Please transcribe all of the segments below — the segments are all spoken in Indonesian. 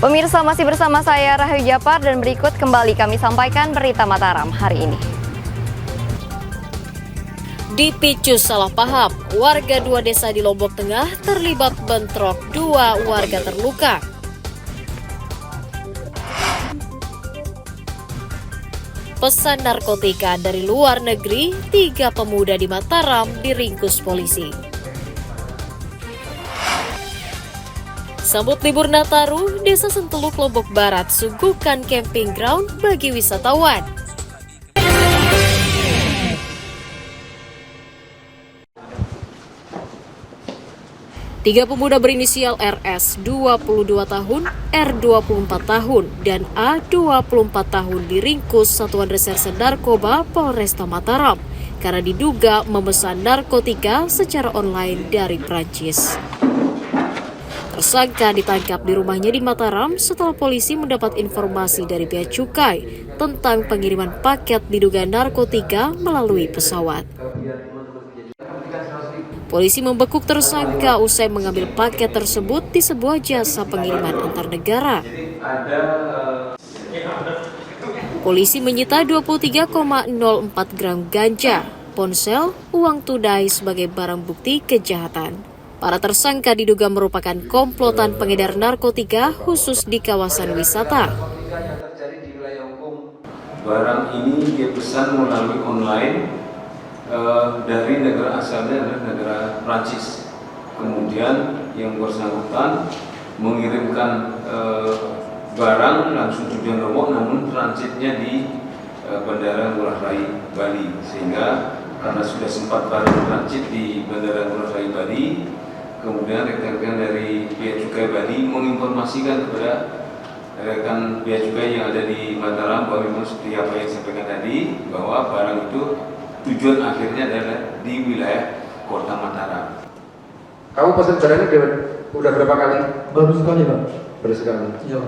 Pemirsa, masih bersama saya Rahayu Japar dan berikut kembali kami sampaikan berita Mataram hari ini. Dipicu salah paham, warga 2 desa di Lombok Tengah terlibat bentrok, 2 warga terluka. Pesan narkotika dari luar negeri, 3 pemuda di Mataram diringkus polisi. Sambut libur Nataru, Desa Senteluk Lombok Barat suguhkan camping ground bagi wisatawan. Tiga pemuda berinisial RS 22 tahun, R 24 tahun, dan A 24 tahun diringkus Satuan Reserse Narkoba Polresta Mataram karena diduga memesan narkotika secara online dari Prancis. Tersangka ditangkap di rumahnya di Mataram setelah polisi mendapat informasi dari Bea Cukai tentang pengiriman paket diduga narkotika melalui pesawat. Polisi membekuk tersangka usai mengambil paket tersebut di sebuah jasa pengiriman antar negara. Polisi menyita 23,04 gram ganja, ponsel, uang tunai sebagai barang bukti kejahatan. Para tersangka diduga merupakan komplotan pengedar narkotika khusus di kawasan wisata. Barang ini dia pesan melalui online dari negara asalnya adalah negara Prancis. Kemudian yang bersangkutan mengirimkan barang langsung tujuan Lombok, namun transitnya di Bandara Ngurah Rai Bali, sehingga karena sudah sempat barang transit di Bandara Ngurah Rai Bali, kemudian rekan-rekan dari Bea Cukai Bali menginformasikan kepada rekan Bea Cukai yang ada di Mataram bahwa memang seperti apa yang disampaikan tadi, bahwa barang itu tujuan akhirnya adalah di wilayah Kota Mataram. Kamu pesan barangnya udah berapa kali? Baru sekali, Pak. Baru sekali. Iya.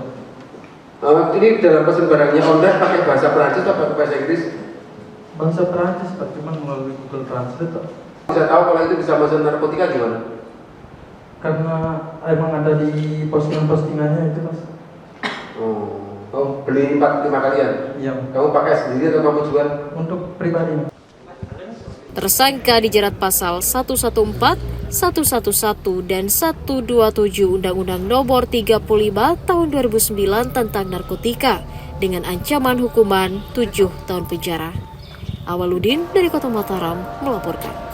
Ini dalam pesan barangnya online pakai bahasa Perancis atau pakai bahasa Inggris? Bahasa Perancis, Pak, cuma melalui Google Translate, Pak. Bisa tahu kalau itu bisa pesan narkotika gimana? Karena emang ada di postingan-postingannya itu, Mas. Oh, beli 4-5 kalian? Iya. Kamu pakai sendiri atau kamu jual? Untuk pribadi. Tersangka dijerat pasal 114, 111, dan 127 Undang-Undang Nomor 35 Tahun 2009 tentang narkotika dengan ancaman hukuman 7 tahun penjara. Awaludin dari Kota Mataram melaporkan.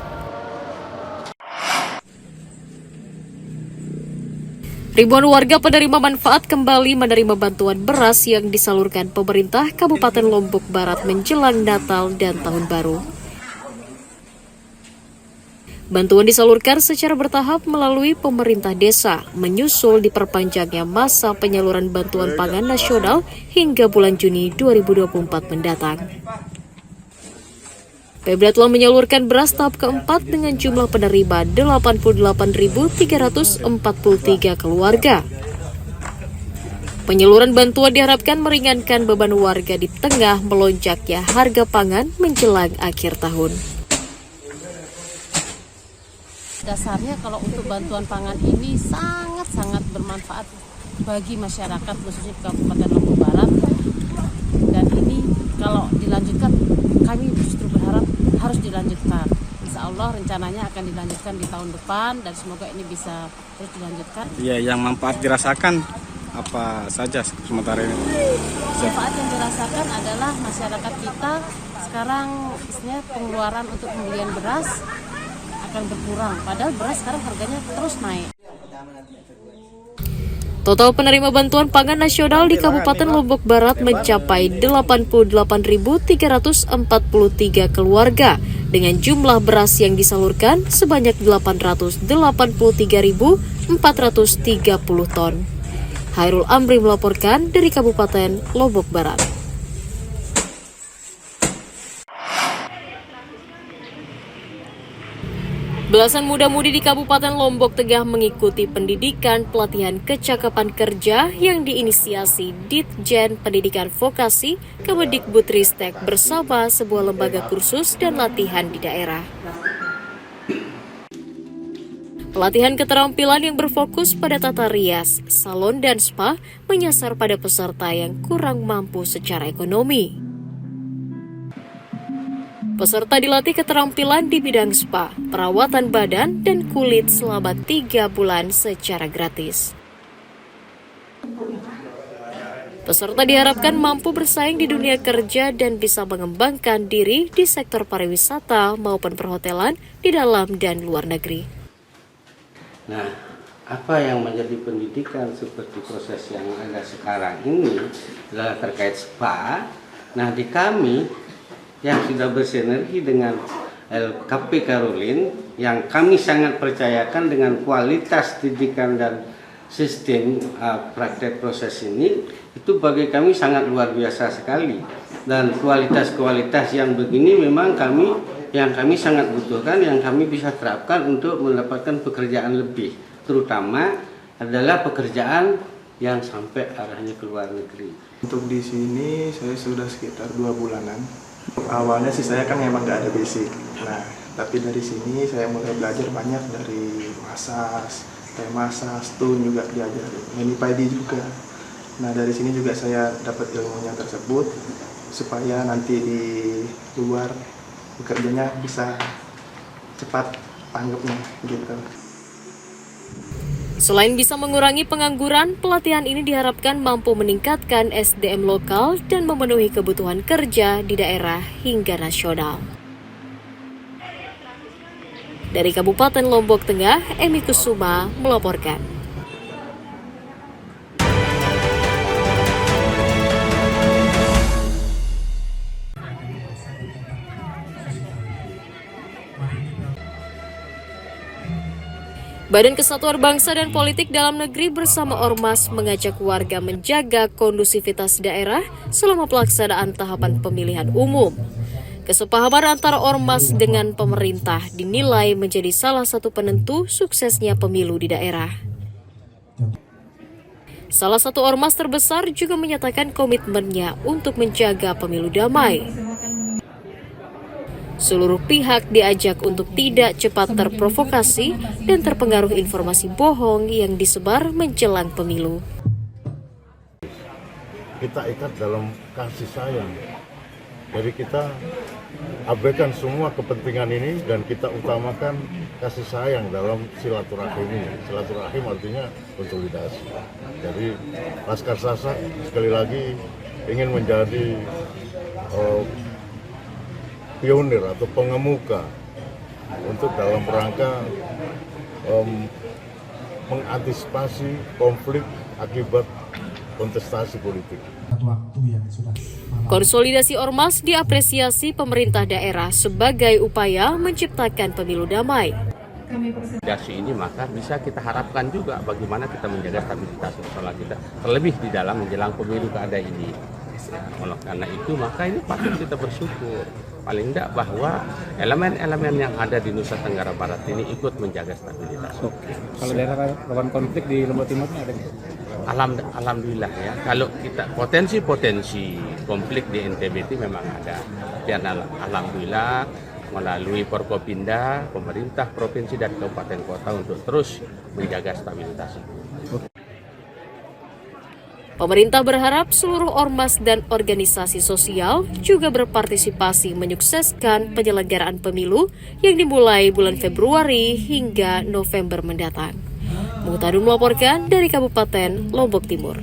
Ribuan warga penerima manfaat kembali menerima bantuan beras yang disalurkan pemerintah Kabupaten Lombok Barat menjelang Natal dan Tahun Baru. Bantuan disalurkan secara bertahap melalui pemerintah desa, menyusul diperpanjangnya masa penyaluran bantuan pangan nasional hingga bulan Juni 2024 mendatang. Pemda telah menyalurkan beras tahap keempat dengan jumlah penerima 88.343 keluarga. Penyaluran bantuan diharapkan meringankan beban warga di tengah melonjaknya harga pangan menjelang akhir tahun. Dasarnya kalau untuk bantuan pangan ini sangat-sangat bermanfaat bagi masyarakat khususnya Kabupaten Lombok Barat, dan ini kalau dilanjutkan kami justru berharap harus dilanjutkan. Insya Allah rencananya akan dilanjutkan di tahun depan dan semoga ini bisa terus dilanjutkan. Iya, yang manfaat dirasakan apa saja sementara ini? Manfaat yang dirasakan adalah masyarakat kita sekarang istilahnya pengeluaran untuk pembelian beras akan berkurang, padahal beras sekarang harganya terus naik. Total penerima bantuan pangan nasional di Kabupaten Lombok Barat mencapai 88.343 keluarga dengan jumlah beras yang disalurkan sebanyak 883.430 ton. Hairul Amri melaporkan dari Kabupaten Lombok Barat. Belasan muda-mudi di Kabupaten Lombok Tengah mengikuti pendidikan pelatihan kecakapan kerja yang diinisiasi Ditjen Pendidikan Vokasi Kemendikbudristek bersama sebuah lembaga kursus dan latihan di daerah. Pelatihan keterampilan yang berfokus pada tata rias, salon dan spa menyasar pada peserta yang kurang mampu secara ekonomi. Peserta dilatih keterampilan di bidang spa, perawatan badan, dan kulit selama 3 bulan secara gratis. Peserta diharapkan mampu bersaing di dunia kerja dan bisa mengembangkan diri di sektor pariwisata maupun perhotelan di dalam dan luar negeri. Nah, apa yang menjadi pendidikan seperti proses yang ada sekarang ini adalah terkait spa. Nah, di kami yang sudah bersinergi dengan LKP Karolin, yang kami sangat percayakan dengan kualitas didikan dan sistem praktek proses ini, itu bagi kami sangat luar biasa sekali. Dan kualitas-kualitas yang begini memang kami sangat butuhkan, yang kami bisa terapkan untuk mendapatkan pekerjaan lebih, terutama adalah pekerjaan yang sampai arahnya ke luar negeri. Untuk di sini saya sudah sekitar 2 bulanan. Awalnya sih saya kan memang nggak ada basic. Nah, tapi dari sini saya mulai belajar banyak dari massage, stun juga diajari, mani padi juga. Nah, dari sini juga saya dapat ilmunya tersebut supaya nanti di luar bekerjanya bisa cepat tanggapnya gitu. Selain bisa mengurangi pengangguran, pelatihan ini diharapkan mampu meningkatkan SDM lokal dan memenuhi kebutuhan kerja di daerah hingga nasional. Dari Kabupaten Lombok Tengah, Emi Kusuma melaporkan. Badan Kesatuan Bangsa dan Politik Dalam Negeri bersama Ormas mengajak warga menjaga kondusivitas daerah selama pelaksanaan tahapan pemilihan umum. Kesepahaman antara Ormas dengan pemerintah dinilai menjadi salah satu penentu suksesnya pemilu di daerah. Salah satu Ormas terbesar juga menyatakan komitmennya untuk menjaga pemilu damai. Seluruh pihak diajak untuk tidak cepat terprovokasi dan terpengaruh informasi bohong yang disebar menjelang pemilu. Kita ikat dalam kasih sayang. Jadi kita abaikan semua kepentingan ini dan kita utamakan kasih sayang dalam silaturahim ini. Silaturahim artinya konsolidasi. Jadi Laskar Sasak sekali lagi ingin menjadi pionir atau pengemuka untuk dalam rangka mengantisipasi konflik akibat kontestasi politik. Konsolidasi ormas diapresiasi pemerintah daerah sebagai upaya menciptakan pemilu damai. Konsolidasi ini maka bisa kita harapkan juga bagaimana kita menjaga stabilitas nasional kita, terlebih di dalam menjelang pemilu kada ini. Oleh karena itu maka ini patut kita bersyukur paling tidak bahwa elemen-elemen yang ada di Nusa Tenggara Barat ini ikut menjaga stabilitas. Kalau daerah rawan konflik di Lombok Timur ini ada? Alhamdulillah ya. Kalau kita potensi konflik di NTB itu memang ada. Dan alhamdulillah melalui Forkopimda, pemerintah provinsi dan kabupaten kota untuk terus menjaga stabilitas itu. Pemerintah berharap seluruh ormas dan organisasi sosial juga berpartisipasi menyukseskan penyelenggaraan pemilu yang dimulai bulan Februari hingga November mendatang. Muhtadun melaporkan dari Kabupaten Lombok Timur.